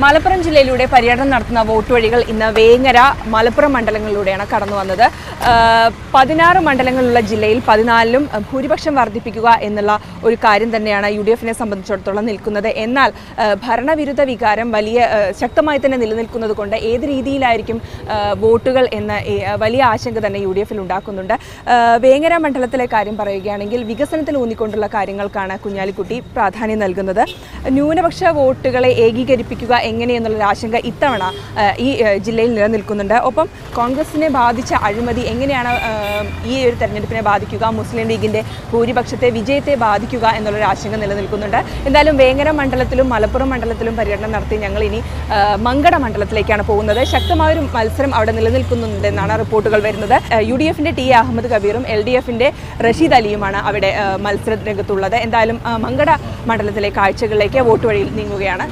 മലപ്പുറം ജില്ലയിലൂടെ പര്യടനം നടത്തുന്ന വോട്ട് വഴികൾ ഇന്ന് വേങ്ങര മലപ്പുറം മണ്ഡലങ്ങളിലൂടെയാണ് കടന്നു വന്നത്. 16 മണ്ഡലങ്ങളുള്ള ജില്ലയിൽ 14ലും ഭൂരിപക്ഷം വർദ്ധിപ്പിക്കുക എന്നുള്ള ഒരു കാര്യം തന്നെയാണ് UDF-നെ സംബന്ധിച്ചിടത്തോളം നിൽക്കുന്നത്. എന്നാൽ ഭരണവിരുദ്ധ വികാരം വലിയ ശക്തമായി തന്നെ നിലനിൽക്കുന്നത് കൊണ്ട് ഏത് രീതിയിലായിരിക്കും വോട്ടുകൾ എന്ന വലിയ ആശങ്ക തന്നെ UDF-ൽ ഉണ്ടാക്കുന്നുണ്ട്. വേങ്ങര മണ്ഡലത്തിലെ കാര്യം പറയുകയാണെങ്കിൽ വികസനത്തിൽ ഊന്നിക്കൊണ്ടുള്ള കാര്യങ്ങൾക്കാണ് കുഞ്ഞാലിക്കുട്ടി പ്രാധാന്യം നൽകുന്നത്. ന്യൂനപക്ഷ വോട്ടുകളെ ഏകീകരിപ്പിക്കുക എങ്ങനെയെന്നുള്ളൊരു ആശങ്ക ഇത്തവണ ഈ ജില്ലയിൽ നിലനിൽക്കുന്നുണ്ട്. ഒപ്പം കോൺഗ്രസിനെ ബാധിച്ച അഴിമതി എങ്ങനെയാണ് ഈ ഒരു തെരഞ്ഞെടുപ്പിനെ ബാധിക്കുക, മുസ്ലിം ലീഗിൻ്റെ ഭൂരിപക്ഷത്തെ വിജയത്തെ ബാധിക്കുക എന്നുള്ളൊരു ആശങ്ക നിലനിൽക്കുന്നുണ്ട്. എന്തായാലും വേങ്ങര മണ്ഡലത്തിലും മലപ്പുറം മണ്ഡലത്തിലും പര്യടനം നടത്തി ഞങ്ങൾ ഇനി മങ്കട മണ്ഡലത്തിലേക്കാണ് പോകുന്നത്. ശക്തമായൊരു മത്സരം അവിടെ നിലനിൽക്കുന്നുണ്ടെന്നാണ് റിപ്പോർട്ടുകൾ വരുന്നത്. UDF-ന്റെ ടി അഹമ്മദ് കബീറും LDF-ന്റെ റഷീദ് അലിയുമാണ് അവിടെ മത്സര രംഗത്തുള്ളത്. എന്തായാലും മങ്കട മണ്ഡലത്തിലെ കാഴ്ചകളിലേക്ക് വോട്ട് വഴിയിൽ നീങ്ങുകയാണ്.